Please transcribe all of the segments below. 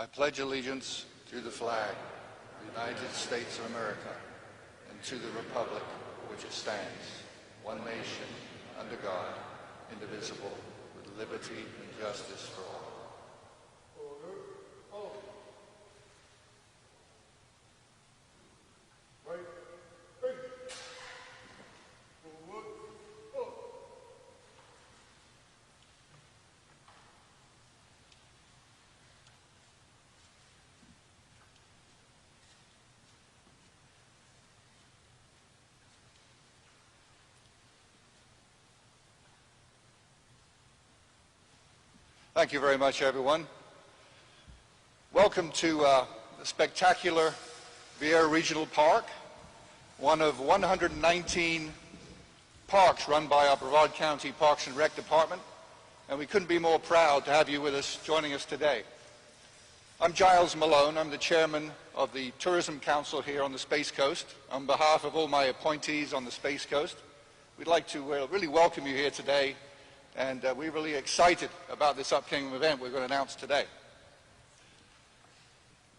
I pledge allegiance to the flag of the United States of America and to the republic for which it stands, one nation, under God, indivisible, with liberty and justice for all. Thank you very much, everyone. Welcome to the spectacular Veer Regional Park, one of 119 parks run by our Brevard County Parks and Rec Department, and we couldn't be more proud to have you with us, joining us today. I'm Giles Malone. I'm the chairman of the Tourism Council here on the Space Coast. On behalf of all my appointees on the Space Coast, we'd like to really welcome you here today. And we're really excited about this upcoming event we're going to announce today.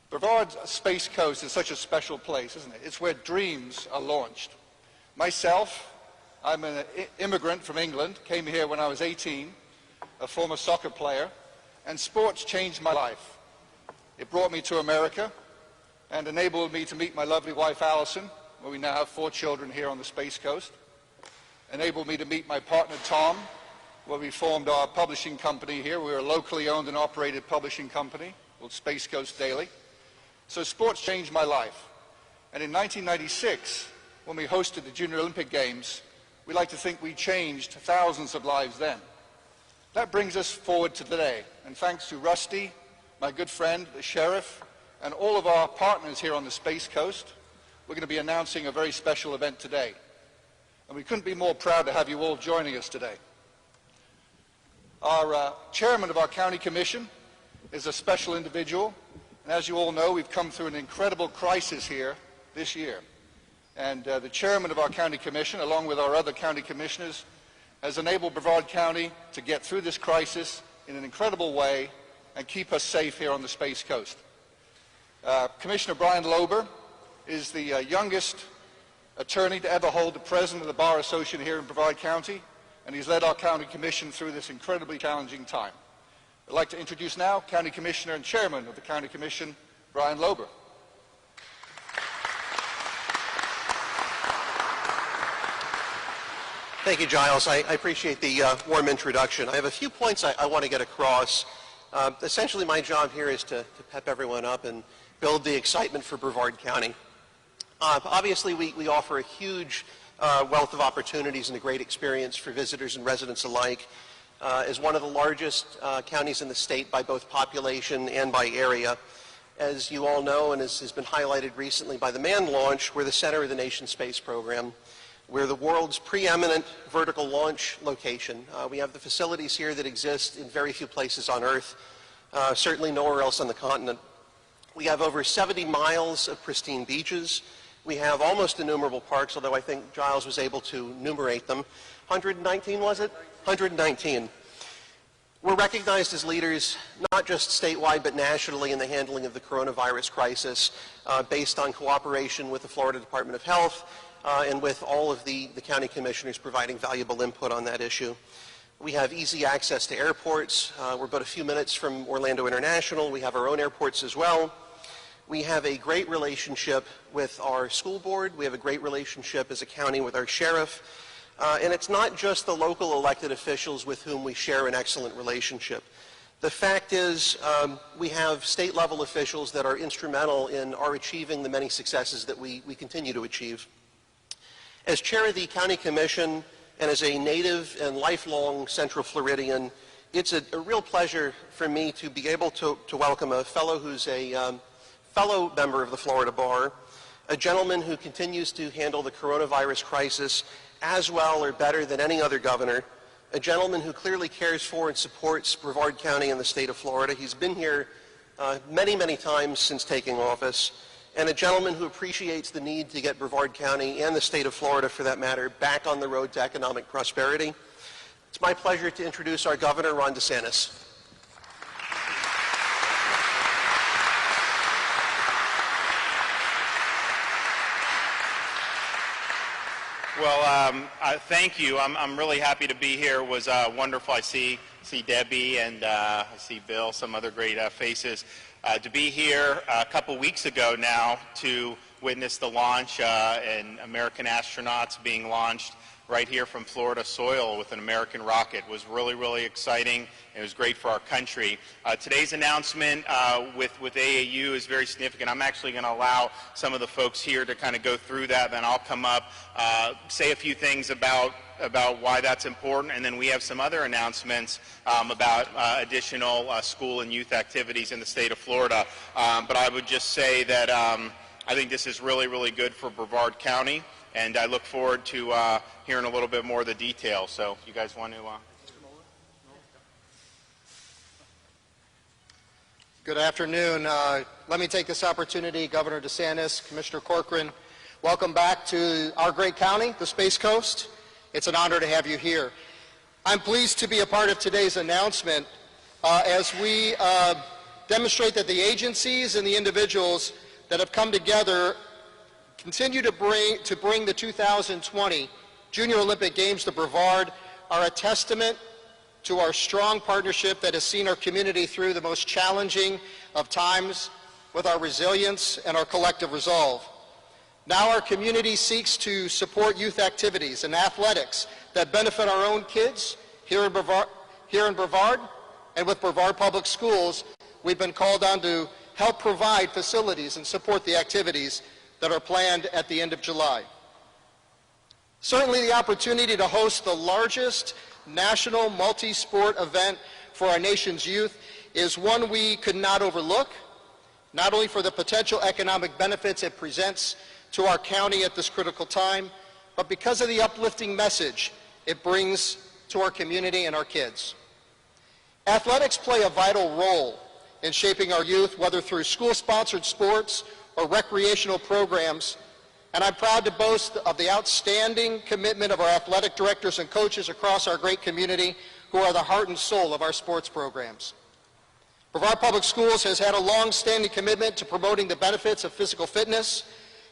Brevard's Space Coast is such a special place, isn't it? It's where dreams are launched. Myself, I'm an immigrant from England, came here when I was 18, a former soccer player, and sports changed my life. It brought me to America and enabled me to meet my lovely wife, Allison, where we now have 4 children here on the Space Coast. Enabled me to meet my partner, Tom, where we formed our publishing company here. We're a locally owned and operated publishing company called Space Coast Daily. So sports changed my life. And in 1996, when we hosted the Junior Olympic Games, we like to think we changed thousands of lives then. That brings us forward to today. And thanks to Rusty, my good friend, the sheriff, and all of our partners here on the Space Coast, we're going to be announcing a very special event today. And we couldn't be more proud to have you all joining us today. Our chairman of our county commission is a special individual, and as you all know, we've come through an incredible crisis here this year. And the chairman of our county commission, along with our other county commissioners, has enabled Brevard County to get through this crisis in an incredible way and keep us safe here on the Space Coast. Commissioner Brian Lober is the youngest attorney to ever hold the president of the Bar Association here in Brevard County, and he's led our county commission through this incredibly challenging time. I'd like to introduce now County Commissioner and Chairman of the County Commission, Brian Lober. Thank you, Giles. I appreciate the warm introduction. I have a few points I want to get across. Essentially, my job here is to pep everyone up and build the excitement for Brevard County. Obviously, we offer a huge wealth of opportunities and a great experience for visitors and residents alike. As one of the largest counties in the state by both population and by area. As you all know, and as has been highlighted recently by the manned launch, we're the center of the nation's space program. We're the world's preeminent vertical launch location. We have the facilities here that exist in very few places on Earth, certainly nowhere else on the continent. We have over 70 miles of pristine beaches. We have almost innumerable parks, although I think Giles was able to enumerate them. 119, was it? 119. We're recognized as leaders, not just statewide, but nationally in the handling of the coronavirus crisis, based on cooperation with the Florida Department of Health and with all of the county commissioners providing valuable input on that issue. We have easy access to airports. We're but a few minutes from Orlando International. We have our own airports as well. We have a great relationship with our school board. We have a great relationship as a county with our sheriff. And it's not just the local elected officials with whom we share an excellent relationship. The fact is, we have state-level officials that are instrumental in our achieving the many successes that we continue to achieve. As chair of the county commission and as a native and lifelong Central Floridian, it's a real pleasure for me to be able to welcome a fellow who's a fellow member of the Florida Bar, a gentleman who continues to handle the coronavirus crisis as well or better than any other governor, a gentleman who clearly cares for and supports Brevard County and the state of Florida. He's been here many, many times since taking office, and a gentleman who appreciates the need to get Brevard County and the state of Florida, for that matter, back on the road to economic prosperity. It's my pleasure to introduce our governor, Ron DeSantis. Thank you. I'm really happy to be here. It was wonderful. I see Debbie and I see Bill, some other great faces. To be here a couple weeks ago now to witness the launch and American astronauts being launched right here from Florida soil with an American rocket was really, really exciting. It was great for our country. Today's announcement with AAU is very significant. I'm actually going to allow some of the folks here to kind of go through that, then I'll come up, say a few things about why that's important, and then we have some other announcements about additional school and youth activities in the state of Florida. But I would just say that I think this is really, really good for Brevard County, and I look forward to hearing a little bit more of the details. So you guys want to... Good afternoon. Let me take this opportunity, Governor DeSantis, Commissioner Corcoran, welcome back to our great county, the Space Coast. It's an honor to have you here. I'm pleased to be a part of today's announcement as we demonstrate that the agencies and the individuals that have come together continue to bring the 2020 Junior Olympic Games to Brevard are a testament to our strong partnership that has seen our community through the most challenging of times with our resilience and our collective resolve. Now our community seeks to support youth activities and athletics that benefit our own kids here in Brevard, and with Brevard Public Schools, we've been called on to help provide facilities and support the activities that are planned at the end of July. Certainly the opportunity to host the largest national multi-sport event for our nation's youth is one we could not overlook, not only for the potential economic benefits it presents to our county at this critical time, but because of the uplifting message it brings to our community and our kids. Athletics play a vital role in shaping our youth, whether through school-sponsored sports or recreational programs, and I'm proud to boast of the outstanding commitment of our athletic directors and coaches across our great community who are the heart and soul of our sports programs. Brevard Public Schools has had a long-standing commitment to promoting the benefits of physical fitness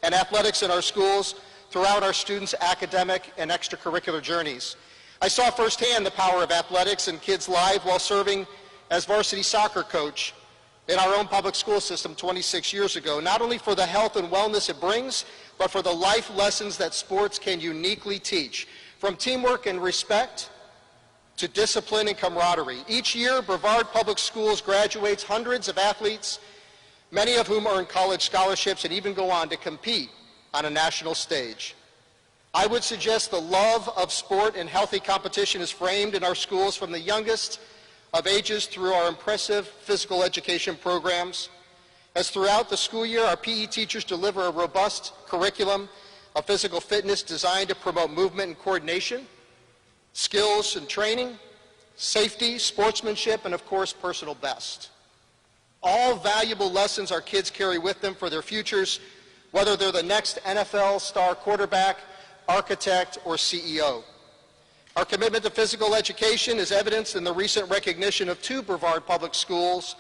and athletics in our schools throughout our students' academic and extracurricular journeys. I saw firsthand the power of athletics in kids' lives while serving as varsity soccer coach in our own public school system 26 years ago, not only for the health and wellness it brings, but for the life lessons that sports can uniquely teach, from teamwork and respect to discipline and camaraderie. Each year, Brevard Public Schools graduates hundreds of athletes, many of whom earn college scholarships and even go on to compete on a national stage. I would suggest the love of sport and healthy competition is framed in our schools from the youngest of ages through our impressive physical education programs. As throughout the school year, our PE teachers deliver a robust curriculum of physical fitness designed to promote movement and coordination, skills and training, safety, sportsmanship, and of course, personal best. All valuable lessons our kids carry with them for their futures, whether they're the next NFL star quarterback, architect, or CEO. Our commitment to physical education is evidenced in the recent recognition of 2 Brevard Public Schools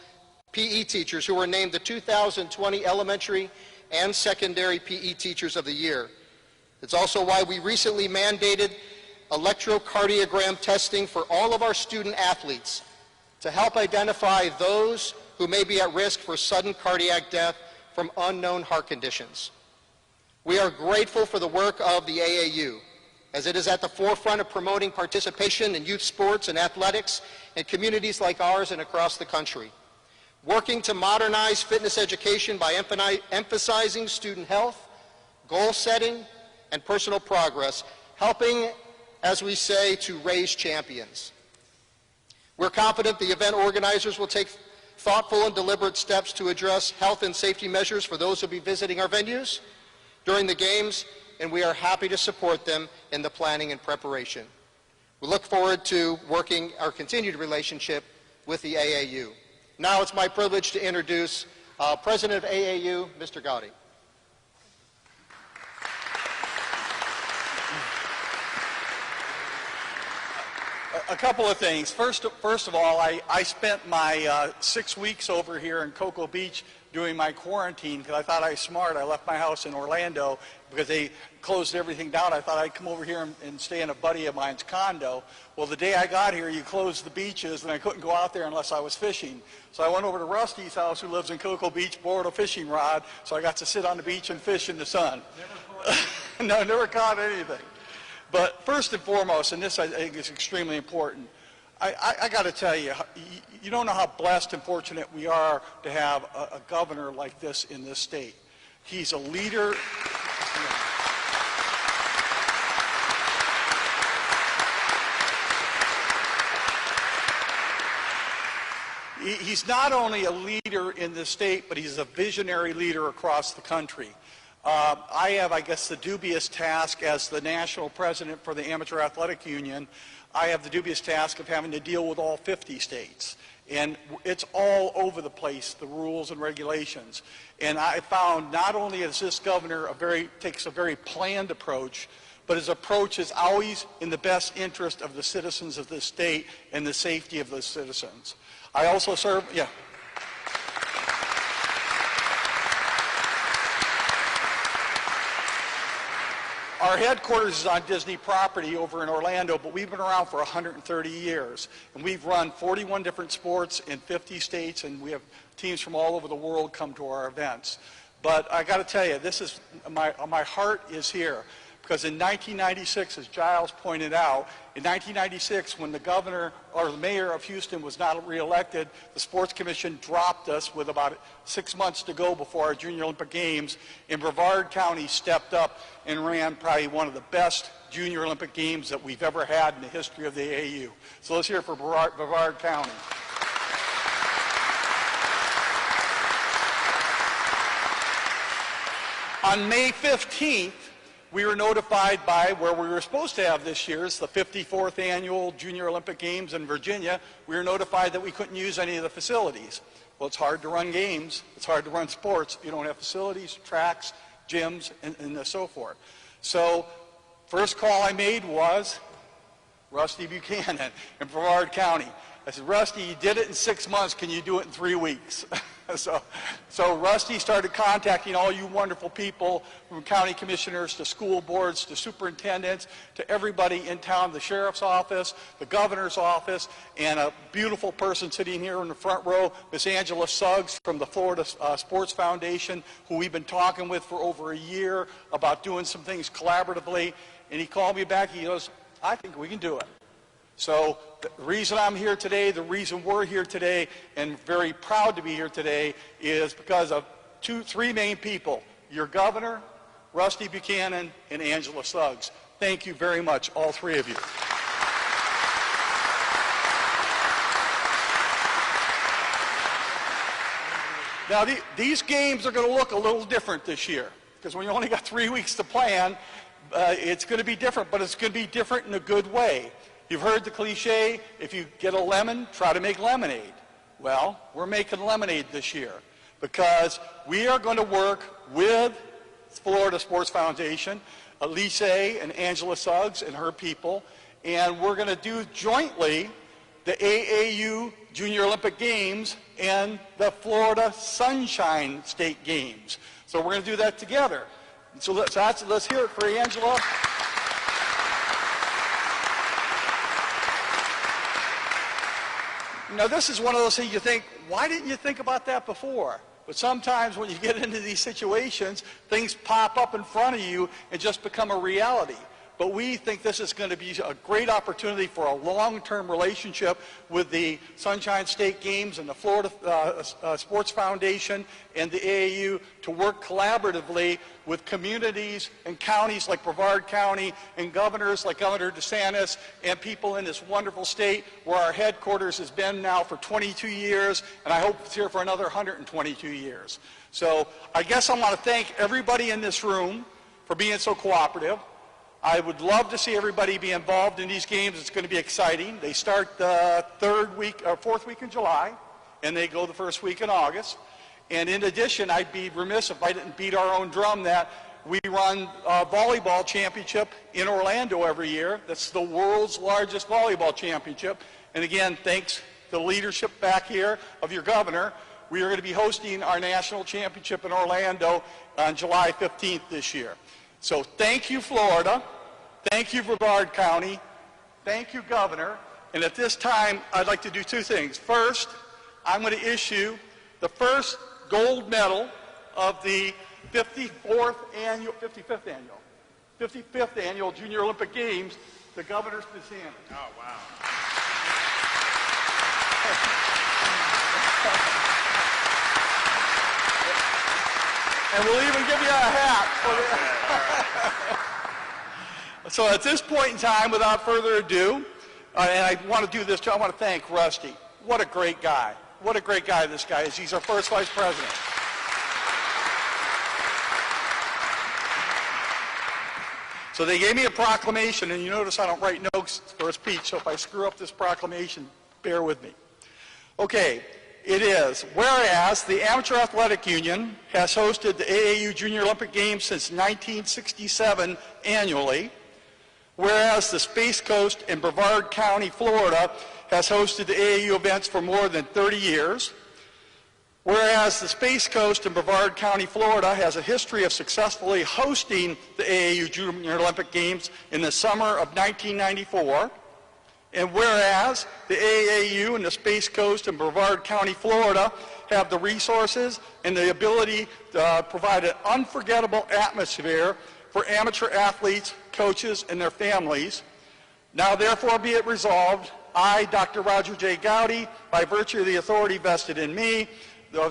PE teachers who were named the 2020 Elementary and Secondary PE Teachers of the Year. It's also why we recently mandated electrocardiogram testing for all of our student athletes to help identify those who may be at risk for sudden cardiac death from unknown heart conditions. We are grateful for the work of the AAU, as it is at the forefront of promoting participation in youth sports and athletics in communities like ours and across the country, working to modernize fitness education by emphasizing student health, goal setting, and personal progress, helping, as we say, to raise champions. We're confident the event organizers will take thoughtful and deliberate steps to address health and safety measures for those who will be visiting our venues during the games, and we are happy to support them in the planning and preparation. We look forward to working our continued relationship with the AAU. Now it's my privilege to introduce President of AAU, Mr. Gowdy. A couple of things. First of all, I spent my 6 weeks over here in Cocoa Beach doing my quarantine because I thought I was smart. I left my house in Orlando because they closed everything down. I thought I'd come over here and stay in a buddy of mine's condo. Well, the day I got here, you closed the beaches, and I couldn't go out there unless I was fishing. So I went over to Rusty's house, who lives in Cocoa Beach, borrowed a fishing rod, so I got to sit on the beach and fish in the sun. No, never caught anything. But first and foremost, and this I think is extremely important, I got to tell you, you don't know how blessed and fortunate we are to have a governor like this in this state. He's a leader. He's not only a leader in this state, but he's a visionary leader across the country. I have, I guess, the dubious task as the national president for the Amateur Athletic Union. I have the dubious task of having to deal with all 50 states. And it's all over the place, the rules and regulations. And I found not only is this governor takes a very planned approach, but his approach is always in the best interest of the citizens of this state and the safety of those citizens. I also serve, yeah. Our headquarters is on Disney property over in Orlando, but we've been around for 130 years. And we've run 41 different sports in 50 states, and we have teams from all over the world come to our events. But I got to tell you, this is my heart is here. Because in 1996, as Giles pointed out, in 1996, when the governor or the mayor of Houston was not reelected, the Sports Commission dropped us with about 6 months to go before our Junior Olympic Games, and Brevard County stepped up and ran probably one of the best Junior Olympic Games that we've ever had in the history of the AAU. So let's hear it for Brevard County. On May 15th, we were notified by where we were supposed to have this year's, the 54th annual Junior Olympic Games in Virginia. We were notified that we couldn't use any of the facilities. Well, it's hard to run games. It's hard to run sports if you don't have facilities, tracks, gyms, and so forth. So first call I made was Rusty Buchanan in Brevard County. I said, Rusty, you did it in 6 months. Can you do it in 3 weeks? So Rusty started contacting all you wonderful people, from county commissioners to school boards to superintendents to everybody in town, the sheriff's office, the governor's office, and a beautiful person sitting here in the front row, Miss Angela Suggs from the Florida Sports Foundation, who we've been talking with for over a year about doing some things collaboratively. And he called me back. He goes, I think we can do it. So the reason I'm here today, the reason we're here today, and very proud to be here today, is because of three main people: your governor, Rusty Buchanan, and Angela Suggs. Thank you very much, all three of you. Now, these games are going to look a little different this year, because when you only got 3 weeks to plan, it's going to be different, but it's going to be different in a good way. You've heard the cliche, if you get a lemon, try to make lemonade. Well, we're making lemonade this year because we are going to work with Florida Sports Foundation, Elise and Angela Suggs and her people, and we're going to do jointly the AAU Junior Olympic Games and the Florida Sunshine State Games. So we're going to do that together. So let's hear it for Angela. Now, this is one of those things you think, why didn't you think about that before? But sometimes when you get into these situations, things pop up in front of you and just become a reality. But we think this is going to be a great opportunity for a long-term relationship with the Sunshine State Games and the Florida Sports Foundation and the AAU to work collaboratively with communities and counties like Brevard County and governors like Governor DeSantis and people in this wonderful state where our headquarters has been now for 22 years, and I hope it's here for another 122 years. So I guess I want to thank everybody in this room for being so cooperative. I would love to see everybody be involved in these games. It's going to be exciting. They start the fourth week in July, and they go the first week in August. And in addition, I'd be remiss if I didn't beat our own drum that We run a volleyball championship in Orlando every year. That's the world's largest volleyball championship. And again, thanks to the leadership back here of your governor, we are going to be hosting our national championship in Orlando on July 15th this year. So thank you, Florida. Thank you, Brevard County. Thank you, Governor. And at this time, I'd like to do two things. First, I'm going to issue the first gold medal of the 55th annual Junior Olympic Games to Governor DeSantis. Oh, wow. And we'll even give you a hat. So at this point in time, without further ado, and I want to do this too, I want to thank Rusty. What a great guy. What a great guy this guy is. He's our first vice president. So they gave me a proclamation, and you notice I don't write notes for a speech, so if I screw up this proclamation, bear with me. Okay, it is, whereas the Amateur Athletic Union has hosted the AAU Junior Olympic Games since 1967 annually, whereas the Space Coast in Brevard County, Florida has hosted the AAU events for more than 30 years, whereas the Space Coast in Brevard County, Florida has a history of successfully hosting the AAU Junior Olympic Games in the summer of 1994, and whereas the AAU and the Space Coast in Brevard County, Florida have the resources and the ability to provide an unforgettable atmosphere for amateur athletes, coaches, and their families. Now therefore be it resolved, I, Dr. Roger J. Gowdy, by virtue of the authority vested in me,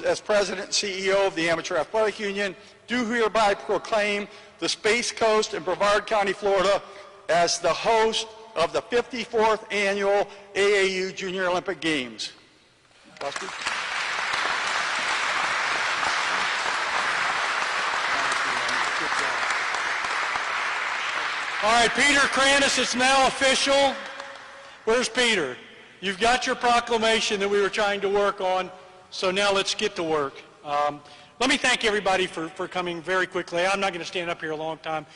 as President and CEO of the Amateur Athletic Union, do hereby proclaim the Space Coast in Brevard County, Florida as the host of the 54th Annual AAU Junior Olympic Games. Rusty? All right, Peter Kranis, it's now official. Where's Peter? You've got your proclamation that we were trying to work on. So now let's get to work. Let me thank everybody for coming very quickly. I'm not going to stand up here a long time,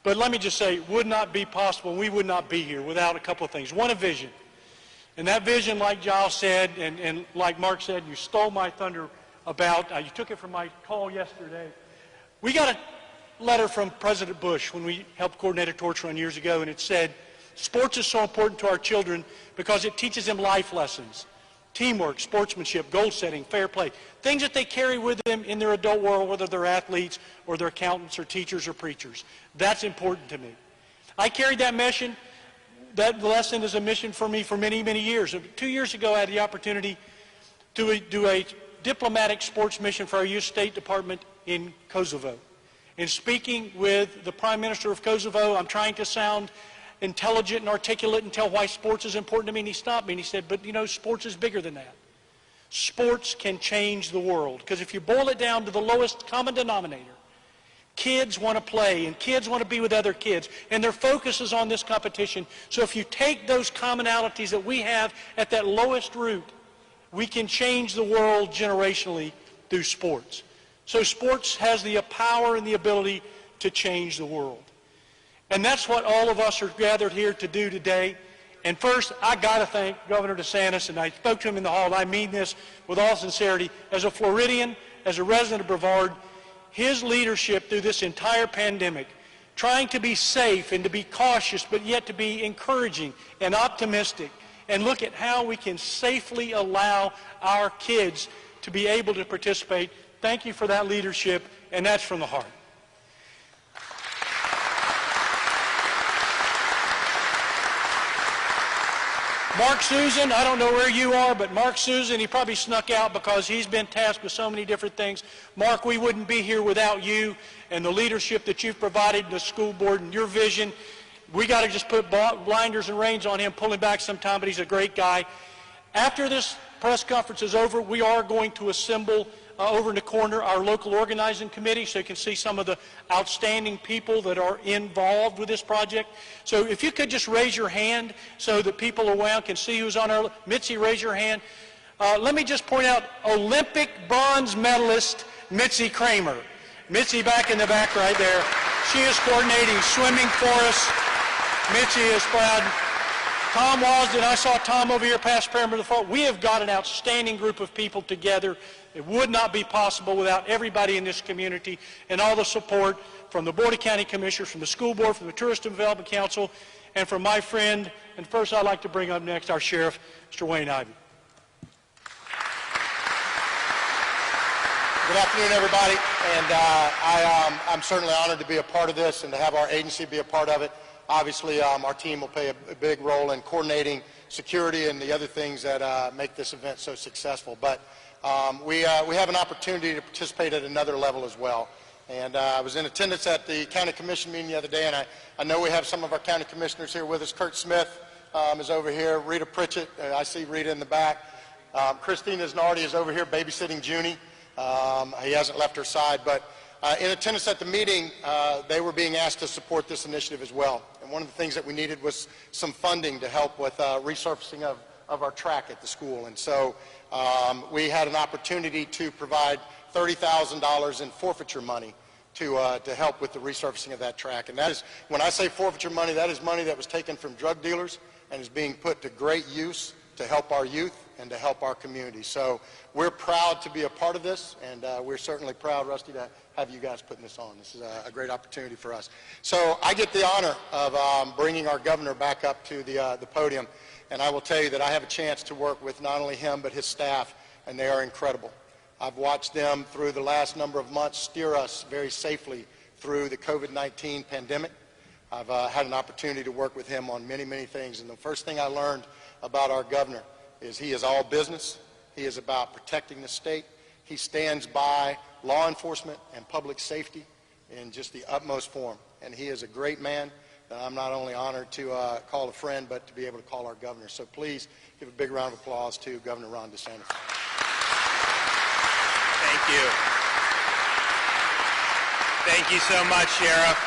but let me just say it would not be possible, we would not be here without a couple of things. One, a vision. And that vision, like Giles said, and like Mark said, you stole my thunder about, you took it from my call yesterday. We got a letter from President Bush when we helped coordinate a torch run years ago, and it said, sports is so important to our children because it teaches them life lessons. Teamwork, sportsmanship, goal setting, fair play, things that they carry with them in their adult world, whether they're athletes or they're accountants or teachers or preachers. That's important to me. I carried that mission, that lesson is a mission for me for many, many years. 2 years ago, I had the opportunity to do a diplomatic sports mission for our youth State Department in Kosovo. In speaking with the Prime Minister of Kosovo, I'm trying to sound intelligent and articulate and tell why sports is important to me, and he stopped me and he said, but you know, sports is bigger than that. Sports can change the world, because if you boil it down to the lowest common denominator, kids want to play and kids want to be with other kids, and their focus is on this competition. So if you take those commonalities that we have at that lowest root, we can change the world generationally through sports. So sports has the power and the ability to change the world. And that's what all of us are gathered here to do today. And first, I got to thank Governor DeSantis, and I spoke to him in the hall. I mean this with all sincerity. As a Floridian, as a resident of Brevard, his leadership through this entire pandemic, trying to be safe and to be cautious, but yet to be encouraging and optimistic, and look at how we can safely allow our kids to be able to participate. Thank you for that leadership, and that's from the heart. Mark Susan, I don't know where you are, but Mark Susan, he probably snuck out because he's been tasked with so many different things. Mark, we wouldn't be here without you and the leadership that you've provided to the school board and your vision. We got to just put blinders and reins on him, pull him back sometime, but he's a great guy. After this press conference is over, we are going to assemble over in the corner our local organizing committee, so you can see some of the outstanding people that are involved with this project. So if you could just raise your hand so that people around can see who's on our, Mitzi, raise your hand. Let me just point out Olympic bronze medalist Mitzi Kramer. Mitzi back in the back right there. She is coordinating swimming for us. Mitzi is proud. Tom Wasden, I saw Tom over here, past chairman of the floor. We have got an outstanding group of people together. It would not be possible without everybody in this community and all the support from the Board of County Commissioners, from the school board, from the Tourism Development Council, and from my friend. And first I'd like to bring up next our sheriff, Mr. Wayne Ivey. Good afternoon, everybody. And I'm certainly honored to be a part of this and to have our agency be a part of it. Obviously, our team will play a big role in coordinating security and the other things that make this event so successful. But we have an opportunity to participate at another level as well. And I was in attendance at the county commission meeting the other day, and I know we have some of our county commissioners here with us. Kurt Smith is over here. Rita Pritchett, I see Rita in the back. Christina Znardi is over here babysitting Junie. He hasn't left her side, but in attendance at the meeting, they were being asked to support this initiative as well. And one of the things that we needed was some funding to help with resurfacing of our track at the school. And so we had an opportunity to provide $30,000 in forfeiture money to help with the resurfacing of that track. And that is, when I say forfeiture money, that is money that was taken from drug dealers and is being put to great use to help our youth and to help our community. So we're proud to be a part of this, and we're certainly proud, Rusty, to have you guys putting this on. This is a great opportunity for us. So I get the honor of bringing our governor back up to the podium, and I will tell you that I have a chance to work with not only him but his staff, and they are incredible. I've watched them through the last number of months steer us very safely through the COVID-19 pandemic. I've had an opportunity to work with him on many, many things, and the first thing I learned about our governor is he is all business. He is about protecting the state. He stands by law enforcement and public safety in just the utmost form. And he is a great man that I'm not only honored to call a friend, but to be able to call our governor. So please give a big round of applause to Governor Ron DeSantis. Thank you. Thank you so much, Sheriff.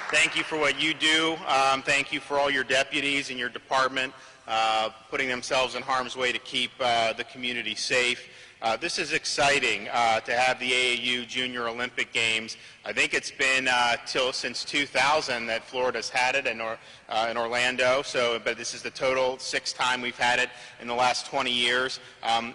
Thank you for what you do. Thank you for all your deputies and your department putting themselves in harm's way to keep the community safe. This is exciting to have the AAU Junior Olympic Games. I think it's been since 2000 that Florida's had it in Orlando. But this is the total 6th time we've had it in the last 20 years.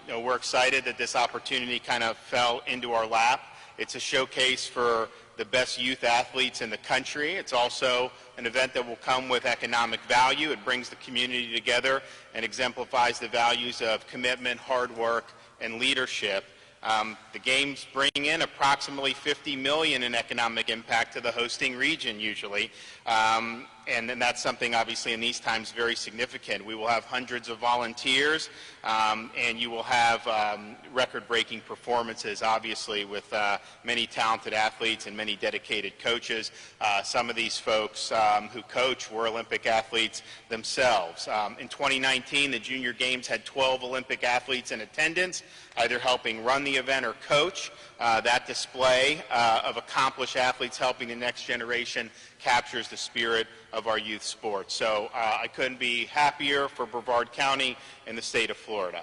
We're excited that this opportunity kind of fell into our lap. It's a showcase for the best youth athletes in the country. It's also an event that will come with economic value. It brings the community together and exemplifies the values of commitment, hard work, and leadership. The games bring in approximately $50 million in economic impact to the hosting region usually. And that's something obviously in these times very significant. We will have hundreds of volunteers and you will have record-breaking performances obviously with many talented athletes and many dedicated coaches. Some of these folks who coach were Olympic athletes themselves. In 2019 the Junior Games had 12 Olympic athletes in attendance, either helping run the event or coach. That display of accomplished athletes helping the next generation captures the spirit of our youth sports. So I couldn't be happier for Brevard County and the state of Florida.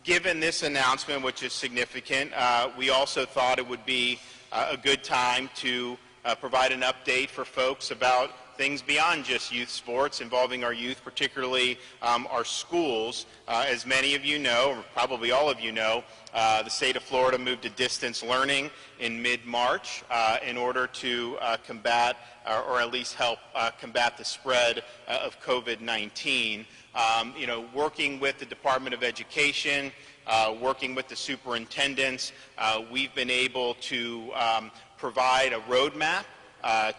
Given this announcement, which is significant, we also thought it would be a good time to provide an update for folks about things beyond just youth sports involving our youth, particularly our schools. As many of you know, or probably all of you know, the state of Florida moved to distance learning in mid-March in order to combat or at least help combat the spread of COVID-19. Working with the Department of Education, working with the superintendents, we've been able to provide a roadmap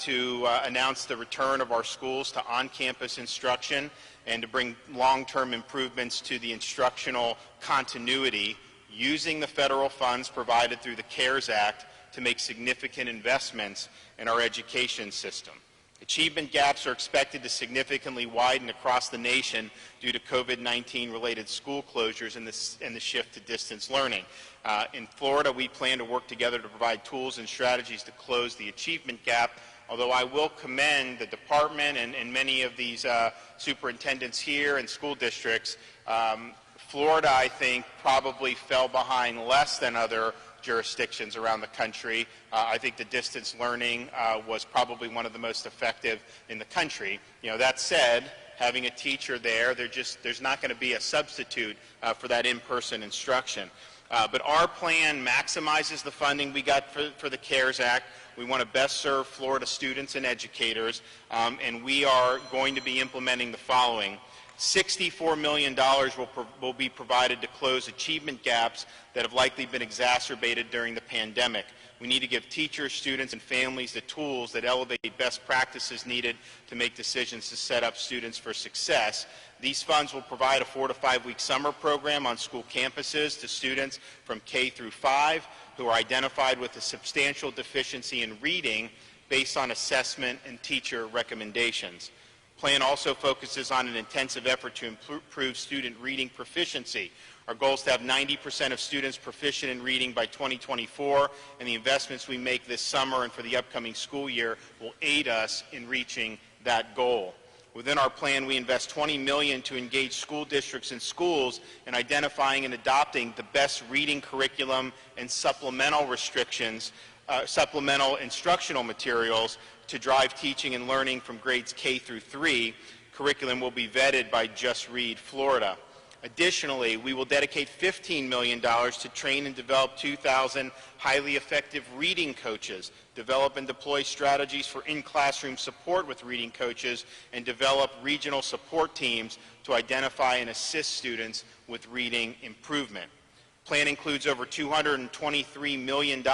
to announce the return of our schools to on-campus instruction and to bring long-term improvements to the instructional continuity using the federal funds provided through the CARES Act to make significant investments in our education system. Achievement gaps are expected to significantly widen across the nation due to COVID-19 related school closures and the shift to distance learning. In Florida, we plan to work together to provide tools and strategies to close the achievement gap, although I will commend the department and many of these superintendents here and school districts. Florida, I think, probably fell behind less than other jurisdictions around the country. I think the distance learning was probably one of the most effective in the country. You know, that said, having a teacher there, there's not going to be a substitute for that in-person instruction. But our plan maximizes the funding we got for the CARES Act. We want to best serve Florida students and educators, and we are going to be implementing the following. $64 million will be provided to close achievement gaps that have likely been exacerbated during the pandemic. We need to give teachers, students, and families the tools that elevate best practices needed to make decisions to set up students for success. These funds will provide a 4 to 5 week summer program on school campuses to students from K through 5 who are identified with a substantial deficiency in reading based on assessment and teacher recommendations. The plan also focuses on an intensive effort to improve student reading proficiency. Our goal is to have 90% of students proficient in reading by 2024, and the investments we make this summer and for the upcoming school year will aid us in reaching that goal. Within our plan, we invest $20 million to engage school districts and schools in identifying and adopting the best reading curriculum and supplemental instructional materials to drive teaching and learning from grades K through 3. Curriculum will be vetted by Just Read Florida. Additionally, we will dedicate $15 million to train and develop 2,000 highly effective reading coaches, develop and deploy strategies for in-classroom support with reading coaches, and develop regional support teams to identify and assist students with reading improvement. The plan includes over $223 million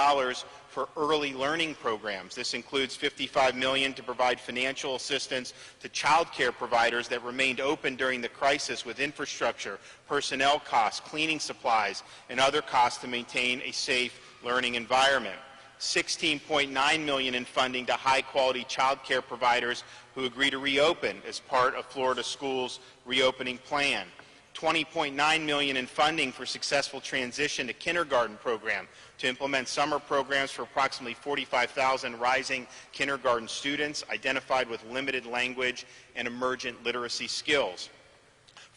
for early learning programs. This includes $55 million to provide financial assistance to child care providers that remained open during the crisis with infrastructure, personnel costs, cleaning supplies, and other costs to maintain a safe learning environment. $16.9 million in funding to high-quality child care providers who agree to reopen as part of Florida Schools' reopening plan. $20.9 million in funding for successful transition to kindergarten program to implement summer programs for approximately 45,000 rising kindergarten students identified with limited language and emergent literacy skills.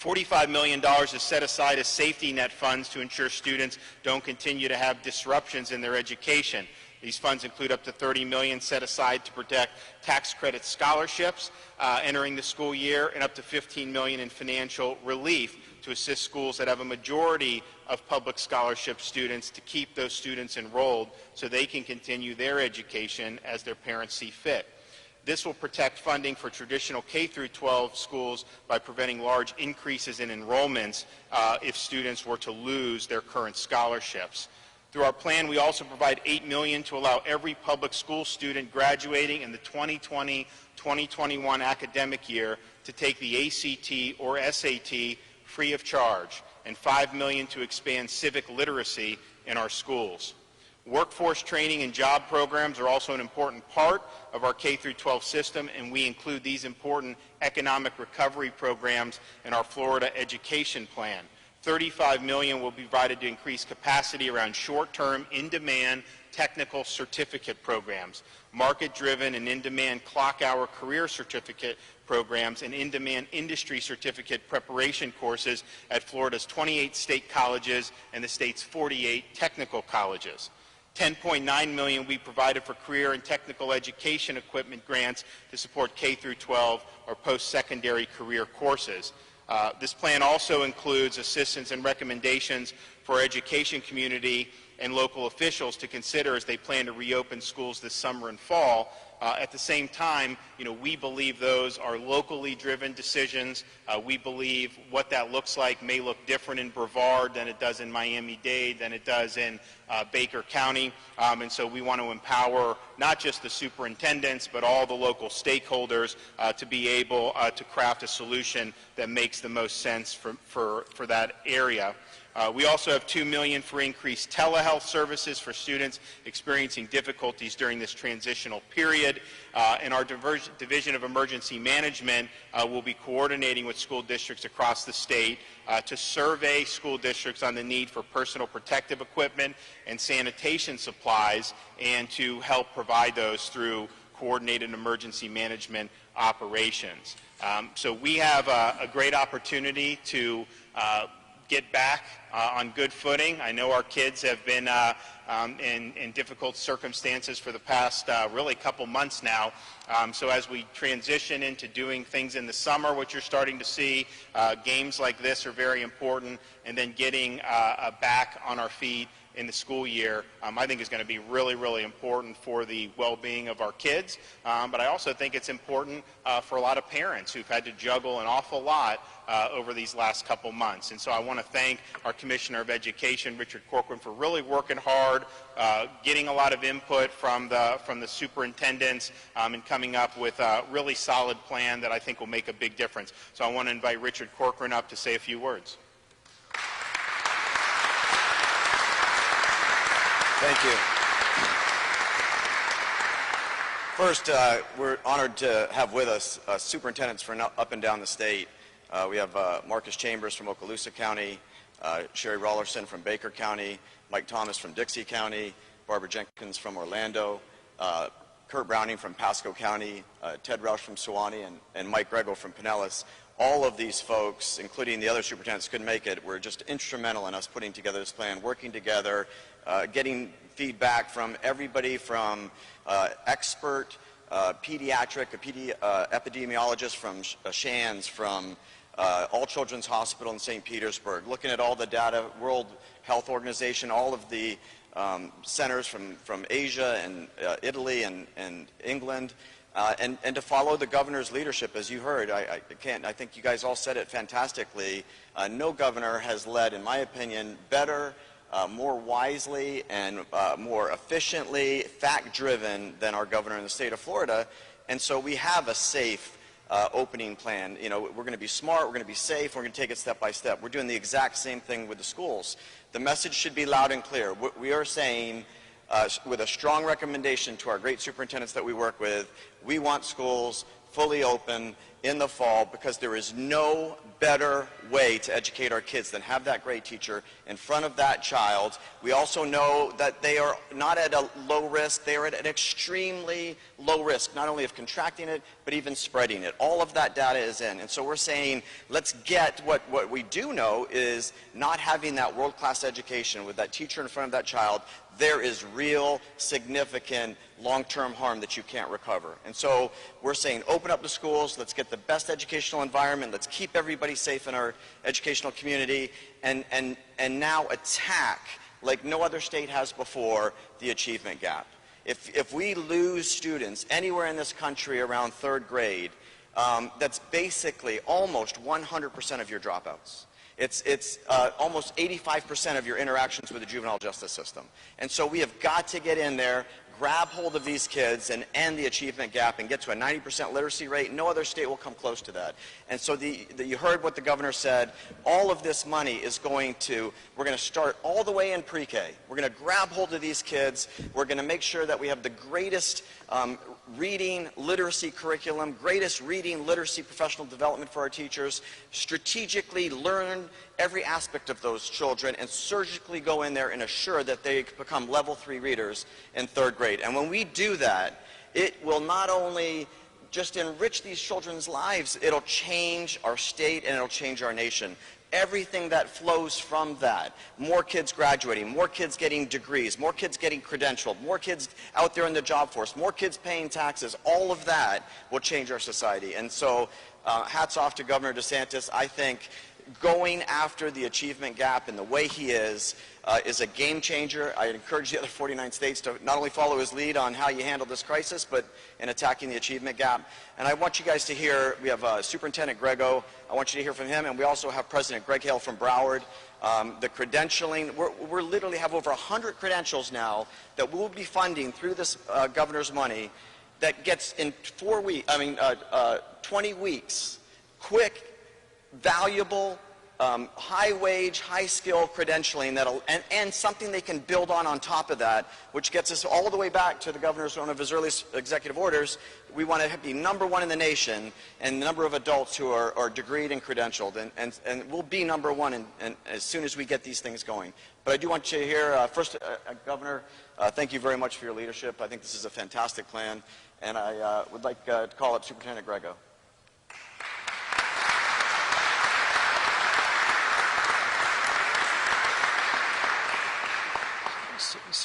$45 million is set aside as safety net funds to ensure students don't continue to have disruptions in their education. These funds include up to $30 million set aside to protect tax credit scholarships entering the school year, and up to $15 million in financial relief to assist schools that have a majority of public scholarship students to keep those students enrolled so they can continue their education as their parents see fit. This will protect funding for traditional K through 12 schools by preventing large increases in enrollments if students were to lose their current scholarships. Through our plan, we also provide $8 million to allow every public school student graduating in the 2020-2021 academic year to take the ACT or SAT free of charge, and $5 million to expand civic literacy in our schools. Workforce training and job programs are also an important part of our K through 12 system, and we include these important economic recovery programs in our Florida education plan. $35 million will be provided to increase capacity around short-term, in-demand technical certificate programs, market-driven and in-demand clock-hour career certificate programs, and in-demand industry certificate preparation courses at Florida's 28 state colleges and the state's 48 technical colleges. $10.9 million will be provided for career and technical education equipment grants to support K through 12 or post-secondary career courses. This plan also includes assistance and recommendations for our education community and local officials to consider as they plan to reopen schools this summer and fall. At the same time, we believe those are locally driven decisions. We believe what that looks like may look different in Brevard than it does in Miami-Dade, than it does in Baker County. And so we want to empower not just the superintendents, but all the local stakeholders to be able to craft a solution that makes the most sense for that area. We also have $2 million for increased telehealth services for students experiencing difficulties during this transitional period. And our Division of Emergency Management will be coordinating with school districts across the state to survey school districts on the need for personal protective equipment and sanitation supplies, and to help provide those through coordinated emergency management operations. So we have a great opportunity to get back on good footing. I know our kids have been in difficult circumstances for the past really couple months now. So as we transition into doing things in the summer, what you're starting to see, games like this are very important, and then getting back on our feet in the school year, I think is going to be really, really important for the well-being of our kids. But I also think it's important for a lot of parents who've had to juggle an awful lot over these last couple months. And so I want to thank our Commissioner of Education, Richard Corcoran, for really working hard, getting a lot of input from the superintendents, and coming up with a really solid plan that I think will make a big difference. So I want to invite Richard Corcoran up to say a few words. Thank you. First, we're honored to have with us superintendents from up and down the state. We have Marcus Chambers from Okaloosa County, Sherry Rollerson from Baker County, Mike Thomas from Dixie County, Barbara Jenkins from Orlando, Kurt Browning from Pasco County, Ted Roush from Sewanee, and Mike Grego from Pinellas. All of these folks, including the other superintendents, couldn't make it. Were just instrumental in us putting together this plan, working together, getting feedback from everybody from expert, pediatric, epidemiologist from Shands, from All Children's Hospital in St. Petersburg, looking at all the data, World Health Organization, all of the centers from Asia and Italy and England, and to follow the governor's leadership, as you heard. I think you guys all said it fantastically. No governor has led, in my opinion, better, more wisely, and more efficiently, fact-driven than our governor in the state of Florida. And so we have a safe opening plan. You know, we're going to be smart, we're going to be safe, we're going to take it step by step. We're doing the exact same thing with the schools. The message should be loud and clear. We are saying, with a strong recommendation to our great superintendents that we work with, we want schools fully open in the fall, because there is no better way to educate our kids than have that great teacher in front of that child. We also know that they are not at a low risk, they are at an extremely low risk, not only of contracting it, but even spreading it. All of that data is in. And so we're saying, let's get what we do know is not having that world-class education with that teacher in front of that child. There is real, significant, long-term harm that you can't recover. And so we're saying, open up the schools, let's get the best educational environment, let's keep everybody safe in our educational community, and now attack, like no other state has before, the achievement gap. If we lose students anywhere in this country around third grade, that's basically almost 100% of your dropouts. It's almost 85% of your interactions with the juvenile justice system. And so we have got to get in there, grab hold of these kids and end the achievement gap and get to a 90% literacy rate. No other state will come close to that. And so you heard what the governor said. All of this money is we're going to start all the way in pre-K. We're going to grab hold of these kids. We're going to make sure that we have the greatest reading literacy curriculum, greatest reading literacy professional development for our teachers, strategically learn every aspect of those children and surgically go in there and assure that they become level 3 readers in third grade. And when we do that, it will not only just enrich these children's lives, it'll change our state and it'll change our nation. Everything that flows from that, more kids graduating, more kids getting degrees, more kids getting credentialed, more kids out there in the job force, more kids paying taxes, all of that will change our society. And so hats off to Governor DeSantis. I think going after the achievement gap in the way he is a game changer. I encourage the other 49 states to not only follow his lead on how you handle this crisis, but in attacking the achievement gap. And I want you guys to hear, we have Superintendent Grego. I want you to hear from him, and we also have President Greg Hale from Broward. The credentialing, we literally have over 100 credentials now that we'll be funding through this governor's money that gets in 20 weeks, quick, valuable, high wage, high skill credentialing and something they can build on top of that, which gets us all the way back to the governor's one of his earliest executive orders. We want to be #1 in the nation in the number of adults who are degreed and credentialed, and we'll be #1 as soon as we get these things going. But I do want you to hear, first, Governor, thank you very much for your leadership. I think this is a fantastic plan, and I would like to call up Superintendent Grego.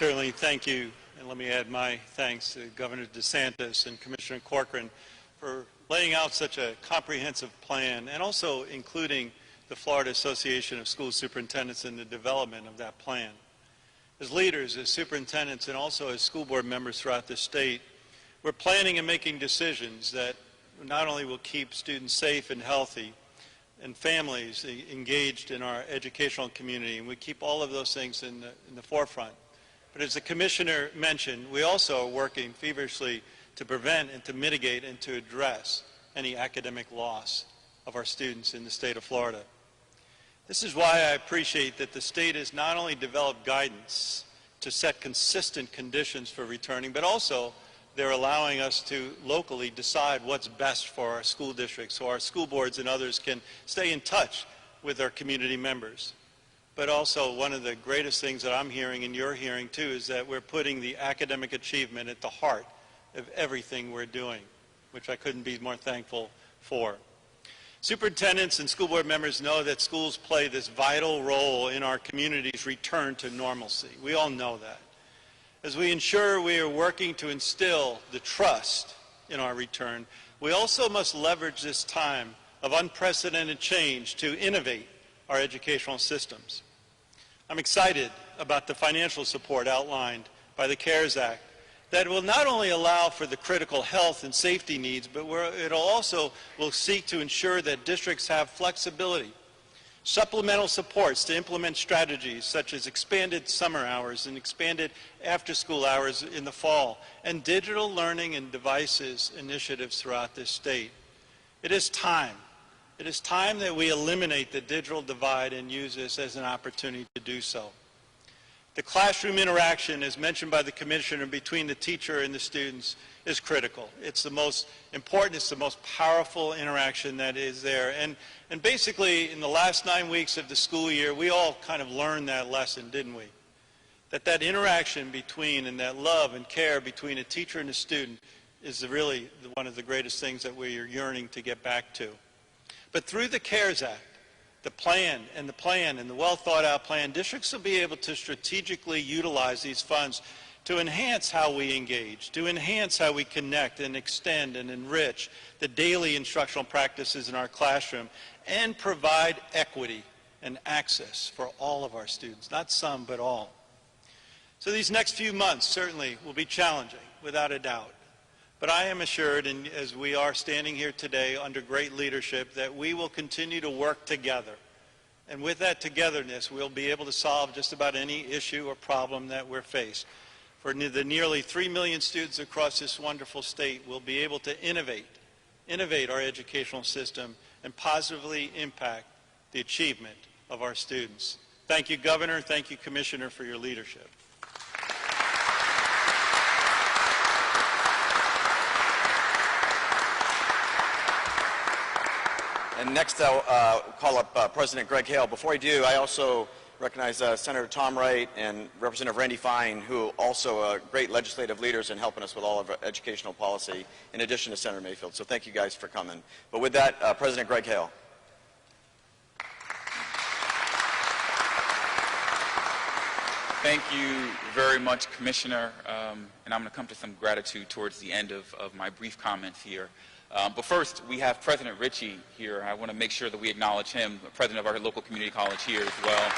certainly thank you, and let me add my thanks to Governor DeSantis and Commissioner Corcoran for laying out such a comprehensive plan and also including the Florida Association of School Superintendents in the development of that plan. As leaders, as superintendents, and also as school board members throughout the state, we're planning and making decisions that not only will keep students safe and healthy and families engaged in our educational community, and we keep all of those things in the forefront. But as the Commissioner mentioned, we also are working feverishly to prevent and to mitigate and to address any academic loss of our students in the state of Florida. This is why I appreciate that the state has not only developed guidance to set consistent conditions for returning, but also they're allowing us to locally decide what's best for our school districts so our school boards and others can stay in touch with our community members. But also one of the greatest things that I'm hearing and you're hearing too is that we're putting the academic achievement at the heart of everything we're doing, which I couldn't be more thankful for. Superintendents and school board members know that schools play this vital role in our community's return to normalcy. We all know that. As we ensure we are working to instill the trust in our return, we also must leverage this time of unprecedented change to innovate our educational systems. I'm excited about the financial support outlined by the CARES Act that will not only allow for the critical health and safety needs, but it also will seek to ensure that districts have flexibility, supplemental supports to implement strategies such as expanded summer hours and expanded after-school hours in the fall, and digital learning and devices initiatives throughout this state. It is time. It is time that we eliminate the digital divide and use this as an opportunity to do so. The classroom interaction, as mentioned by the Commissioner, between the teacher and the students is critical. It's the most important, it's the most powerful interaction that is there. And basically, in the last 9 weeks of the school year, we all kind of learned that lesson, didn't we? That interaction between and that love and care between a teacher and a student is really one of the greatest things that we are yearning to get back to. But through the CARES Act, the plan and the well-thought-out plan, districts will be able to strategically utilize these funds to enhance how we engage, to enhance how we connect and extend and enrich the daily instructional practices in our classroom, and provide equity and access for all of our students, not some, but all. So these next few months certainly will be challenging, without a doubt. But I am assured, and as we are standing here today under great leadership, that we will continue to work together. And with that togetherness, we'll be able to solve just about any issue or problem that we're faced. For the nearly 3 million students across this wonderful state, we'll be able to innovate our educational system and positively impact the achievement of our students. Thank you, Governor. Thank you, Commissioner, for your leadership. And next I'll call up President Greg Hale. Before I do, I also recognize Senator Tom Wright and Representative Randy Fine, who also are great legislative leaders in helping us with all of our educational policy, in addition to Senator Mayfield. So thank you guys for coming. But with that, President Greg Hale. Thank you very much, Commissioner. And I'm going to come to some gratitude towards the end of my brief comments here. But first, we have President Ritchie here. I want to make sure that we acknowledge him, the president of our local community college here as well.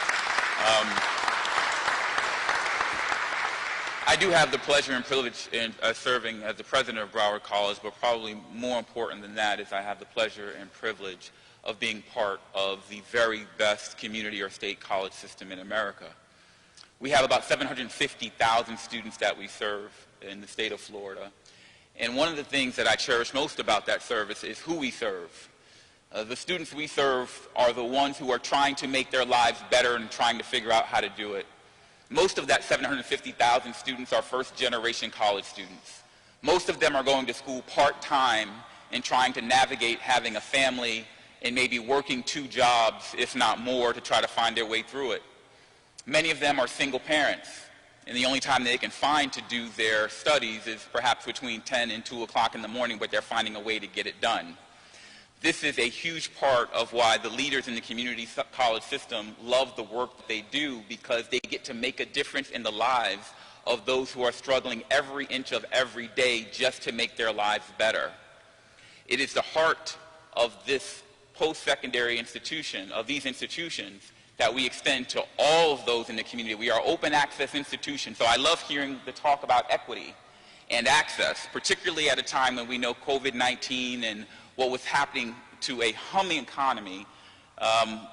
I do have the pleasure and privilege in serving as the president of Broward College, but probably more important than that is I have the pleasure and privilege of being part of the very best community or state college system in America. We have about 750,000 students that we serve in the state of Florida. And one of the things that I cherish most about that service is who we serve. The students we serve are the ones who are trying to make their lives better and trying to figure out how to do it. Most of that 750,000 students are first-generation college students. Most of them are going to school part-time and trying to navigate having a family and maybe working 2 jobs, if not more, to try to find their way through it. Many of them are single parents, and the only time they can find to do their studies is perhaps between 10 and 2 o'clock in the morning, but they're finding a way to get it done. This is a huge part of why the leaders in the community college system love the work that they do, because they get to make a difference in the lives of those who are struggling every inch of every day just to make their lives better. It is the heart of this post-secondary institution, of these institutions, that we extend to all of those in the community. We are open access institutions, so I love hearing the talk about equity and access, particularly at a time when we know COVID-19 and what was happening to a humming economy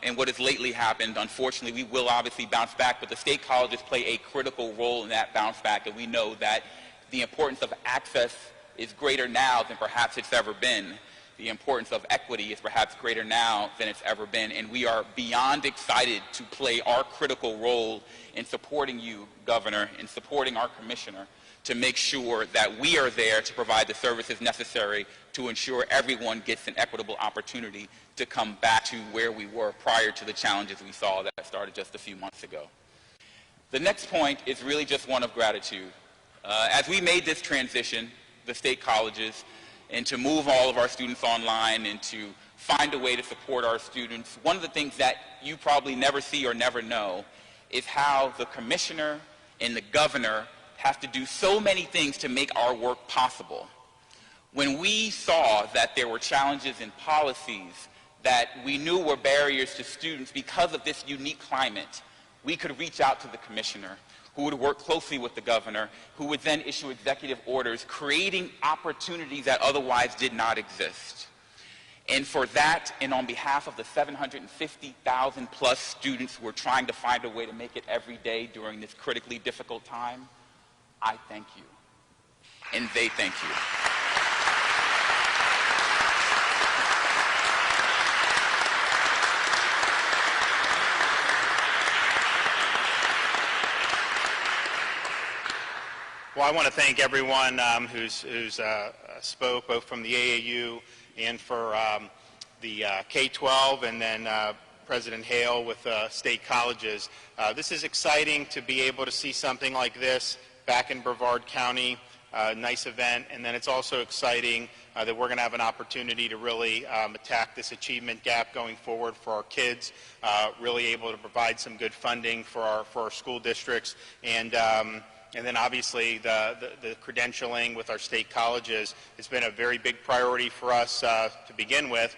and what has lately happened. Unfortunately, we will obviously bounce back, but the state colleges play a critical role in that bounce back, and we know that the importance of access is greater now than perhaps it's ever been. The importance of equity is perhaps greater now than it's ever been, and we are beyond excited to play our critical role in supporting you, Governor, in supporting our Commissioner, to make sure that we are there to provide the services necessary to ensure everyone gets an equitable opportunity to come back to where we were prior to the challenges we saw that started just a few months ago. The next point is really just one of gratitude. As we made this transition, the state colleges, and to move all of our students online and to find a way to support our students, one of the things that you probably never see or never know is how the Commissioner and the Governor have to do so many things to make our work possible. When we saw that there were challenges in policies that we knew were barriers to students because of this unique climate, we could reach out to the Commissioner, who would work closely with the Governor, who would then issue executive orders, creating opportunities that otherwise did not exist. And for that, and on behalf of the 750,000 plus students who are trying to find a way to make it every day during this critically difficult time, I thank you, and they thank you. Well, I want to thank everyone who's spoke, both from the AAU and for the K-12, and then President Hale with state colleges. This is exciting to be able to see something like this back in Brevard County, nice event, and then it's also exciting that we're going to have an opportunity to really attack this achievement gap going forward for our kids, really able to provide some good funding for our school districts, and then obviously the credentialing with our state colleges has been a very big priority for us to begin with,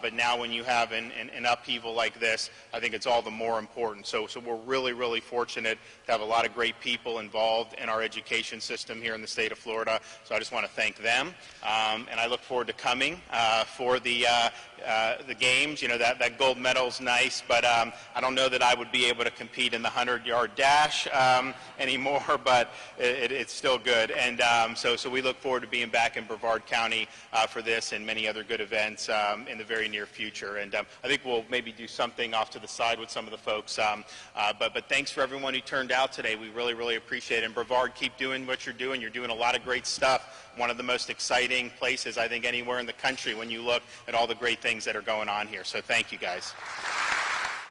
but now when you have an upheaval like this, I think it's all the more important. So we're really, really fortunate to have a lot of great people involved in our education system here in the state of Florida, so I just want to thank them, and I look forward to coming for the games. You know, that gold medal's nice, but I don't know that I would be able to compete in the 100-yard dash anymore, but it's still good. And so we look forward to being back in Brevard County for this and many other good events in the very near future. And I think we'll maybe do something off to the side with some of the folks. But thanks for everyone who turned out today. We really, really appreciate it. And Brevard, keep doing what you're doing. You're doing a lot of great stuff. One of the most exciting places, I think, anywhere in the country when you look at all the great things that are going on here. So thank you, guys.